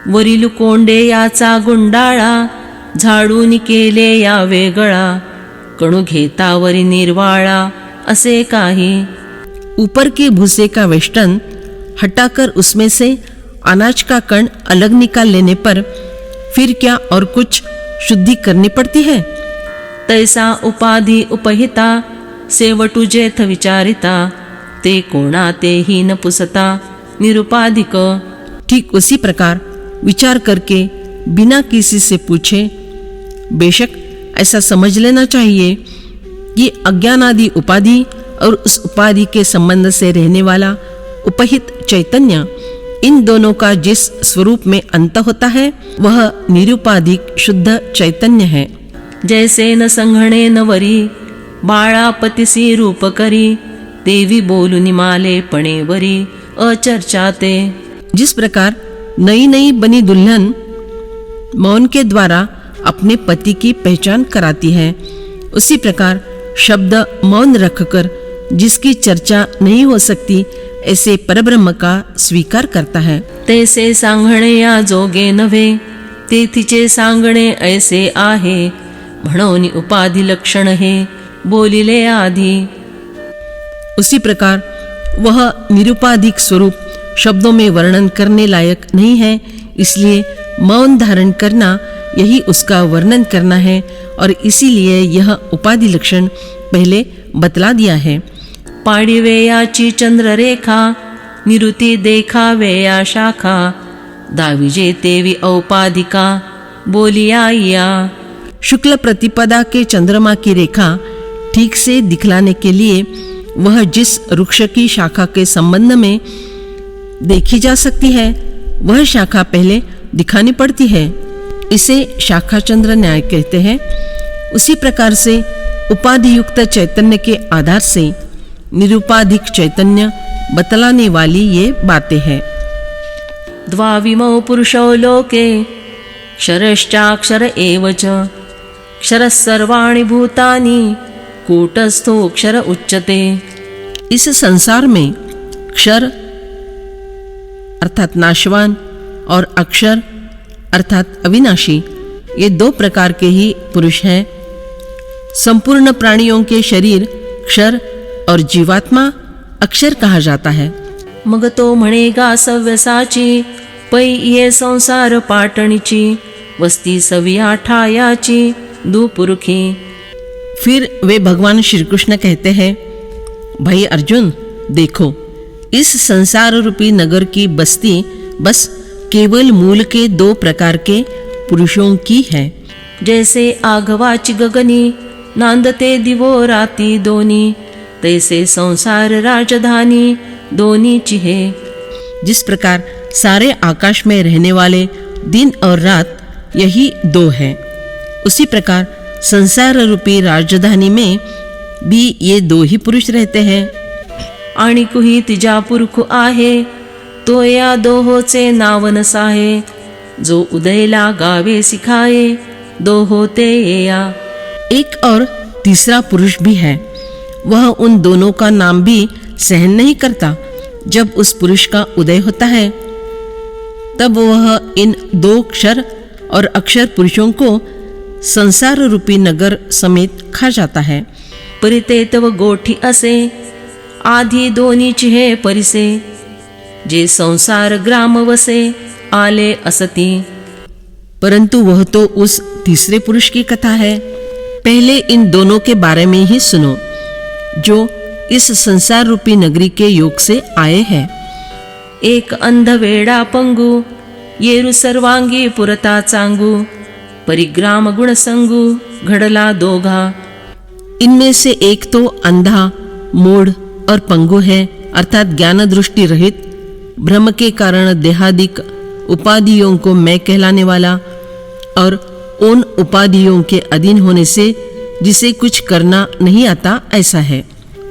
वरील कोंडे याचा गुंडाळा, झाडून केले या वेगळा, कणू घेतावरी निर्वाळा असे काही। ऊपर के भूसे का वेष्टन हटाकर उसमें से अनाज का कण अलग निकाल लेने पर फिर क्या और कुछ शुद्धि करनी पड़ती है? तैसा उपाधी उपहिता, सेवटू जेथ विचारिता, ते कोणा तेही न पुसता निरुपाधिक। ठीक उसी प्रकार विचार करके बिना किसी से पूछे बेशक ऐसा समझ लेना चाहिए कि अज्ञान आदि उपाधि और उस उपाधि के संबंध से रहने वाला उपहित चैतन्य, इन दोनों का जिस स्वरूप में अंत होता है वह निरुपाधिक शुद्ध चैतन्य है। जैसे न संघणे न वरी, बाळापतिसी रूप करी, देवी बोलुनी माले पणे वरी अचर्चाते। जिस प्रकार नई नई बनी दुल्हन मौन के द्वारा अपने पति की पहचान कराती है, उसी प्रकार शब्द मौन रखकर जिसकी चर्चा नहीं हो सकती ऐसे परब्रह्म का स्वीकार करता है। तैसे सांगणे या जोगे नव्हे, तेथीचे सांगणे ऐसे आहे, म्हणून उपाधी लक्षण हे बोलिले आधी। उसी प्रकार वह निरुपाधिक स्वरूप शब्दों में वर्णन करने लायक नहीं है, इसलिए मौन धारण करना यही उसका वर्णन करना है और इसीलिए यह उपाधि लक्षण पहले बतला दिया है। पाडिवेयाची चंद्ररेखा, निरुती देखावेया शाखा, दाविजे तेवी औपाधिका बोलिया या। शुक्ल प्रतिपदा के चंद्रमा की रेखा ठीक से दिखलाने के लिए वह जिस वृक्ष की शाखा के संबंध में देखी जा सकती है वह शाखा पहले दिखानी पड़ती है, इसे शाखा चंद्र न्याय कहते हैं। उसी प्रकार से उपाधि युक्त चैतन्य के आधार से निरुपाधिक चैतन्य बतलाने वाली ये बातें हैं। द्वाविमौ पुरुषौ लोके, क्षरश्चाक्षर एव च, क्षरः सर्वाणि भूतानि, कूटस्थो क्षर उच्यते। इस संसार में क्षर अर्थात नाशवान और अक्षर अर्थात अविनाशी, ये दो प्रकार के ही पुरुष हैं। संपूर्ण प्राणियों के शरीर क्षर और जीवात्मा अक्षर कहा जाता है। मग तो म्हणेगा सव्यसाची, पै ये संसार पाटणीची, वस्ती सविया ठायाची दुपुरुखी। फिर वे भगवान श्री कृष्ण कहते हैं, भाई अर्जुन देखो, इस संसार रूपी नगर की बस्ती बस केवल मूल के दो प्रकार के पुरुषों की है। जैसे आघवाची गगनी, नांदते दिवो राती दोनी, तैसे संसार राजधानी दोनीची है। जिस प्रकार सारे आकाश में रहने वाले दिन और रात यही दो है, उसी प्रकार संसार रूपी राजधानी में भी ये दो ही पुरुष रहते हैं। आणि कुही तिजा पुरख आहे, तो या दोहोचे नाव नसाहे, जो उदयला गावे सिखाये, दोहो ते या। एक और तीसरा पुरुष भी है, वह उन दोनों का नाम भी सहन नहीं करता। जब उस पुरुष का उदय होता है तब वह इन दो क्षर और अक्षर पुरुषों को संसार रूपी नगर समेत खा जाता है। परिते तव गोठी असे, आधी दोनीची हे परिसे, जे संसार ग्राम वसे आले असती। परंतु वह तो उस तीसरे पुरुष की कथा है। पहले इन दोनों के बारे में ही सुनो, जो इस संसार रूपी नगरी के योग से आए हैं। एक अंध वेडा पंगू, येरु सर्वांगी पुरता चांगू, परिग्राम गुण संगू घडला दोघा। इनमें से एक तो अंधा, मूढ़ और पंगु है, अर्थात ज्ञान दृष्टि रहित, भ्रम के कारण देहादिक उपाधियों को मैं कहलाने वाला और उन उपाधियों के अधीन होने से जिसे कुछ करना नहीं आता ऐसा है।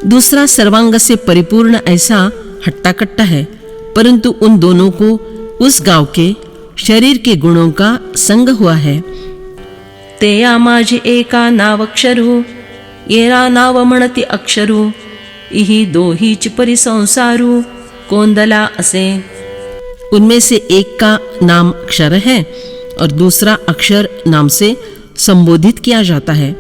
दूसरा सर्वांग से परिपूर्ण ऐसा हट्टा कट्टा है, परंतु उन दोनों को उस गांव के शरीर के गुणों का संग हुआ है। ते या माझे एका नावक्षरू, येरा नाव म्हणती अक्षरू, इही दोहीच परिसंसारू कोंदला असे। उनमें से एक का नाम अक्षर है और दूसरा अक्षर नाम से संबोधित किया जाता है,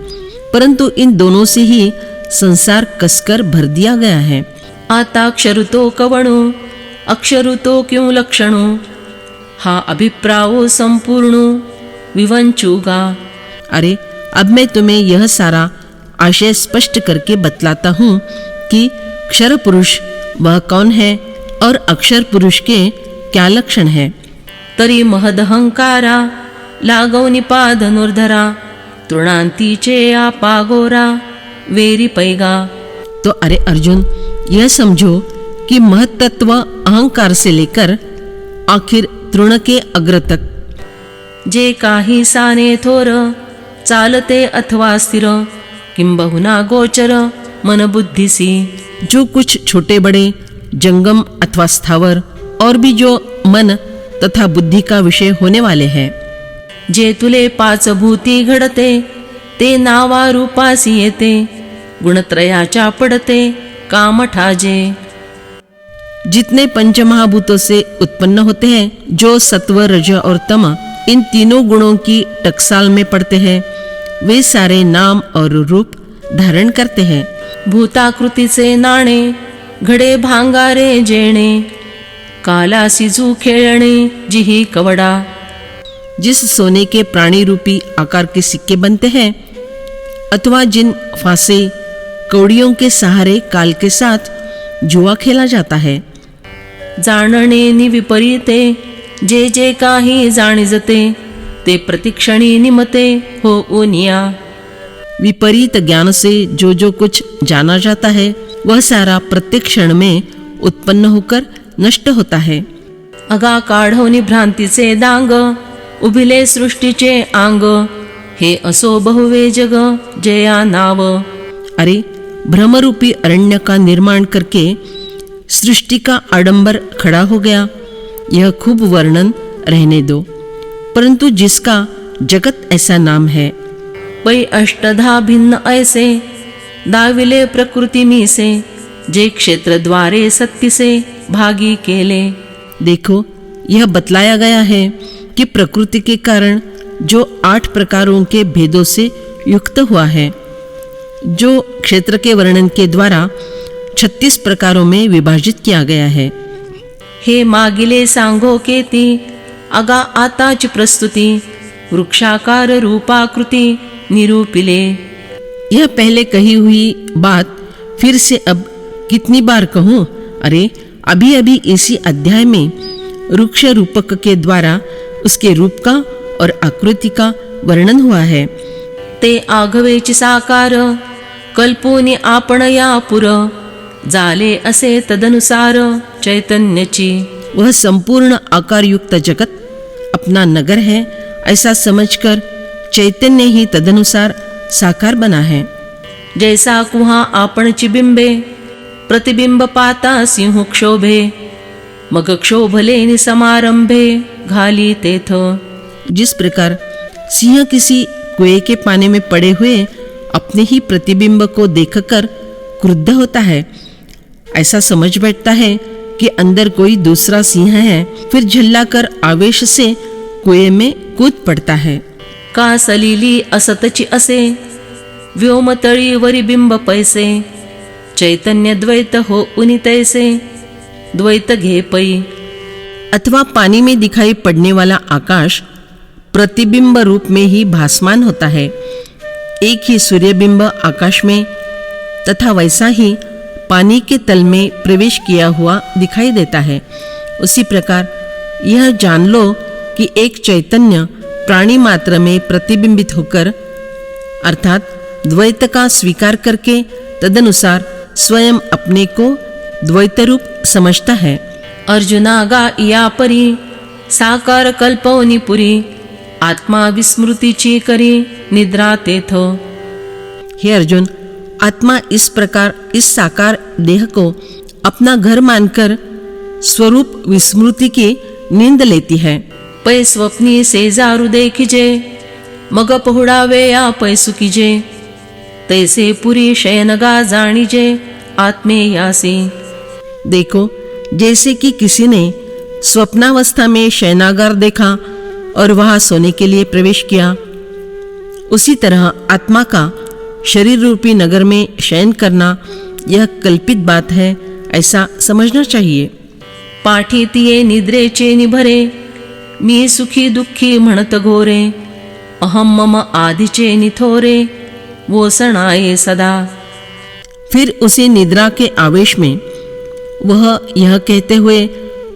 परंतु इन दोनों से ही संसार कसकर भर दिया गया है। आता अक्षरुतो कवणो अक्षरुतो क्यों लक्षणो हा अभिप्रायो संपूर्ण विवंचुगा। अरे अब मैं तुम्हें यह सारा आशय स्पष्ट करके बतलाता हूँ कि क्षर पुरुष वह कौन है और अक्षर पुरुष के क्या लक्षण है। तरी महदहंकारा लागो निपाद धनुर्धरा तृणांतीचे आपागोरा वेरी पैगा। तो अरे अर्जुन, यह समझो कि महत्त्व अहंकार से लेकर आखिर तृण के अग्र तक जे काही साने थोर चालते अथवा स्थिर किंबहुना गोचर मन बुद्धिसी। जो कुछ छोटे बड़े जंगम अथवा स्थावर और भी जो मन तथा बुद्धि का विषय होने वाले हैं, जे तुले पाच भूती घडते ते नावा रूपासी येते गुणत्रयाच्या पडते कामठाजे। जितने पंचमहाभूतों से उत्पन्न होते हैं, जो सत्व रज और तम इन तीनों गुणों की टकसाल में पड़ते हैं, वे सारे नाम और रूप धारण करते हैं। भूताकृतीचे नाणे घडे भांगारे जेणे कालासी जू खेळणे जिही कवडा। जिस सोने के प्राणी रूपी आकार के सिक्के बनते हैं अथवा जिन फांसे कौड़ियों के सहारे काल के साथ जुआ खेला जाता है। जाणणे नि विपरीते जे जे काही जाणिजते ते प्रतिक्षणी निमते हो उनिया। विपरीत ज्ञान से जो जो कुछ जाना जाता है वह सारा प्रत्येक क्षण में उत्पन्न होकर नष्ट होता है। अगा काढवनी भ्रांतीचे दांग उभिले सृष्टीचे आंग हे असो बहुवे जग जया नाव। अरे भ्रमरूपी अरण्य का निर्माण करके सृष्टि का आडंबर खड़ा हो गया, यह खूब वर्णन रहने दो, परंतु जिसका जगत ऐसा नाम है। पै अष्टधा भिन्न ऐसे दाविले प्रकृति मीसे जे क्षेत्र द्वारे सत्य से भागी केले। देखो यह बतलाया गया है कि प्रकृति के कारण जो 8 प्रकारों के भेदों से युक्त हुआ है, जो क्षेत्र के वर्णन के द्वारा 36 प्रकारों में विभाजित किया गया है। हे मागिले सांगो केती अगा आताच प्रस्तुति वृक्षाकार रूपाकृति निरूपिले। यह पहले कही हुई बात फिर से अब कितनी बार कहूँ। अरे अभी अभी इसी अध्याय में वृक्ष रूपक के द्वारा उसके रूप का और आकृति का वर्णन हुआ है। ते आघवेची साकार कल्पोनी आपण या पुर जाले असे तदनुसार चैतन्यची। वह संपूर्ण आकार युक्त जगत अपना नगर है ऐसा समझकर चैतन्य ही तदनुसार साकार बना है। जैसा कुहा आपणची बिंबे प्रतिबिंब पाता सिंह क्षोभे मग क्षोभले निसमारंभे घाली तेथ। जिस प्रकार सिंह किसी कुएं के पानी में पड़े हुए अपने ही प्रतिबिंब को देखकर क्रुद्ध होता है, ऐसा समझ बैठता है कि अंदर कोई दूसरा सिंह है, फिर झल्लाकर आवेश से कुएं में कूद पड़ता है। का सलीली असतची असे व्योमतळी वरी बिंब पैसे चैतन्य द्वैत हो उनी तैसे द्वैत घे पै। अथवा पानी में दिखाई पड़ने वाला आकाश प्रतिबिंब रूप में ही भासमान होता है। एक ही सूर्यबिंब आकाश में तथा वैसा ही पानी के तल में प्रवेश किया हुआ दिखाई देता है। उसी प्रकार यह जान लो कि एक चैतन्य प्राणी मात्र में प्रतिबिंबित होकर अर्थात द्वैत का स्वीकार करके तदनुसार स्वयं अपने को द्वैत रूप समझता है। अर्जुना गा या परी साकार कल्पवनी पुरी आत्मा विस्मृतीची करी निद्रा तेथ। हे अर्जुन, आत्मा इस प्रकार इस साकार देह को अपना घर मानकर स्वरूप विस्मृति की नींद लेती है। पै स्वप्नी सेजारू देखिजे मग पहुडावे या पैसुकीजे तैसे पुरी शयनगा जाणीजे आत्मे यासी। देखो जैसे कि किसी ने स्वप्नावस्था में शयनागार देखा और वहां सोने के लिए प्रवेश किया, उसी तरह आत्मा का शरीर रूपी नगर में शयन करना यह कल्पित बात है, ऐसा समझना चाहिए। पाठीतिये निद्रेचे निभरे, मी सुखी दुःखी म्हणत घोरे, अहम मम आदिचे निथोरे, वो सणाए सदा। फिर उसे निद्रा के आवेश में वह यह कहते हुए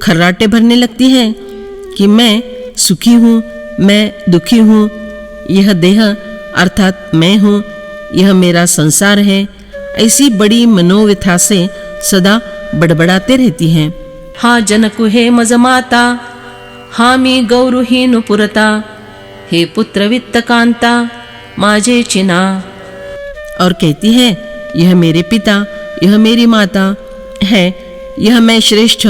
खर्राटे भरने लगती है कि मैं सुखी हूँ, मैं दुखी हूँ, यह देह अर्थात मैं हूँ, यह मेरा संसार है। ऐसी बड़ी मनोव्यथा से सदा बड़बड़ाते रहती हैं। हा जनकु हे मज माता, हा मी गौरुहीन पुरता, हे पुत्र वित्त कांता, माझे चिना। और कहती है, यह मेरे पिता, यह मेरी माता है, यह मैं श्रेष्ठ,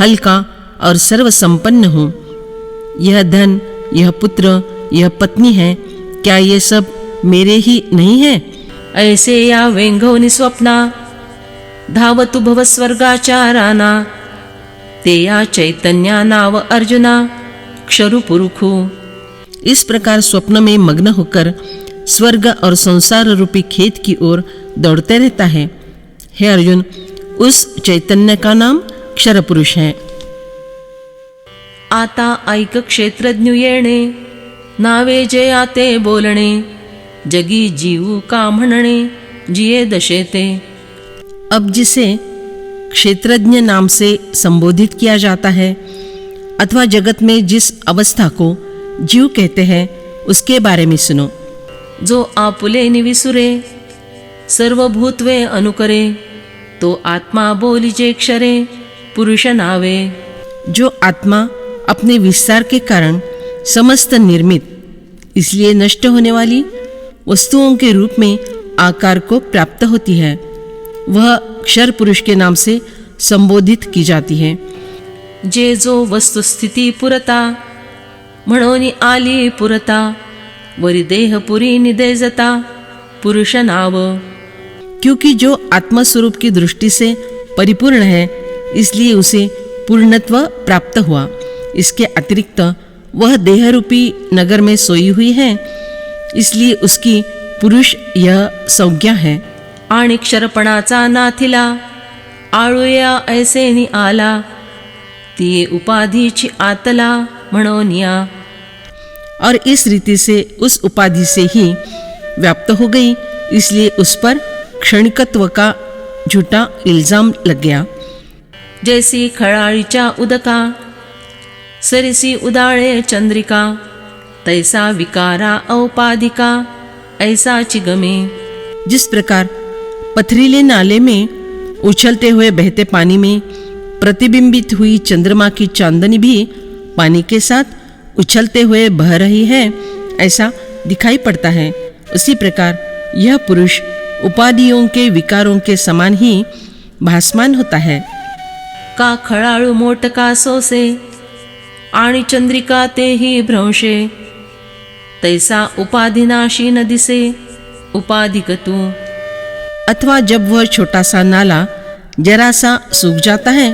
हल्का और सर्वसंपन्न हूँ। यह धन, यह पुत्र, यह पत्नी है, क्या ये सब मेरे ही नहीं है? ऐसे या वेंघवनी स्वप्ना, धावतु भव स्वर्गाचाराना, ते या चैतन्या नाव अर्जुना, क्षरु पुरुखु। इस प्रकार स्वप्न में मग्न होकर स्वर्ग और संसार रूपी खेत की ओर दौड़ते रहता है। हे अर्जुन, उस चैतन्य का नाम क्षर पुरुष है। आता ऐक क्षेत्रज्ञ येणे, नावे जयाते बोलणे, जगी जीव का म्हणणे, जिये दशेते। अब जिसे क्षेत्रज्ञ नाम से संबोधित किया जाता है अथवा जगत में जिस अवस्था को जीव कहते हैं, उसके बारे में सुनो। जो आपुले निविसुरे, सर्वभूतवे अनुकरे, तो आत्मा बोलिजे क्षरे, पुरुष नावे। जो आत्मा अपने विस्तार के कारण समस्त निर्मित, इसलिए नष्ट होने वाली वस्तुओं के रूप में आकार को प्राप्त होती है, वह क्षर पुरुष के नाम से संबोधित की जाती है। जे जो वस्तुस्थिती पुरता, म्हणोनी आली पुरता, वरी देह पुरी निदेजता, पुरुष नाव। क्योंकि जो आत्मस्वरूप की दृष्टि से परिपूर्ण है, इसलिए उसे पूर्णत्व प्राप्त हुआ। इसके अतिरिक्त वह देह रूपी नगर में सोई हुई है, इसलिए उसकी पुरुष यह संज्ञा है। आणि क्षरपणाचा नाथिला, आळूया ऐसेनी आला, ती उपाधीची आतला म्हणोनिया। और इस रीति से उस उपाधि से ही व्याप्त हो गई, इसलिए उस पर क्षणिकत्व का झूठा इल्जाम लग गया। जैसी खळाळीच्या उदका, सरिसी उदाळे चंद्रिका, तैसा विकारा औपाधिका, ऐसाची गमे। जिस प्रकार पथरीले नाले में उछलते हुए बहते पानी में प्रतिबिंबित हुई चंद्रमा की चांदनी भी पानी के साथ उछलते हुए बह रही है, ऐसा दिखाई पड़ता है। उसी प्रकार यह पुरुष उपाधियों के विकारों के समान ही भासमान होता है। का खळाळू मोटका सोसे, आणि चंद्रिका तेही भ्रंशे, तैसा उपाधिनाशी न दिसे, उपाधिक तू। अथवा जब वह छोटा सा नाला जरा सा सूख जाता है,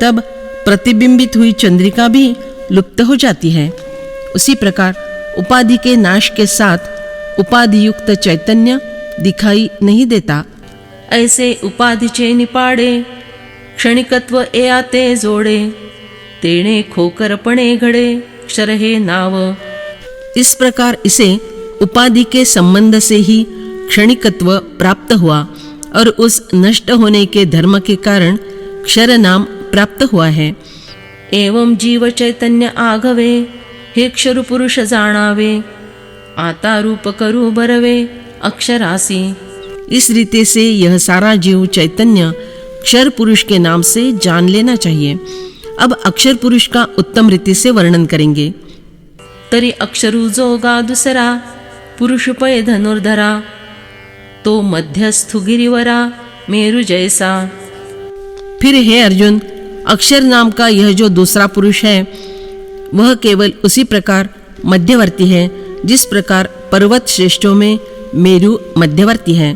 तब प्रतिबिंबित हुई चंद्रिका भी लुप्त हो जाती है। उसी प्रकार उपाधि के नाश के साथ उपाधि युक्त चैतन्य दिखाई नहीं देता। ऐसे उपाधिचे निपाडे, क्षणिकत्व एयाते जोडे, तेणे खोकरपणे घडे, क्षर हे नाव। इस प्रकार इसे उपाधि के संबंध से ही क्षणिकत्व प्राप्त हुआ और उस नष्ट होने के धर्म के कारण क्षर नाम प्राप्त हुआ है। एवं जीव चैतन्य आघवे, हे क्षरु पुरुष जाणावे, आता रूप करू बरवे, अक्षरासी। इस रीति से यह सारा जीव चैतन्य क्षर पुरुष के नाम से जान लेना चाहिए। अब अक्षर पुरुष का उत्तम रीति से वर्णन करेंगे। तरी अक्षरू जोगा दुसरा, पुरुष पै धनुर्धरा, तो मध्यस्थु गिरिवरा, मेरु जैसा। फिर हे अर्जुन, अक्षर नाम का यह जो दूसरा पुरुष है, वह केवल उसी प्रकार मध्यवर्ती है जिस प्रकार पर्वत श्रेष्ठों में मेरु मध्यवर्ती है।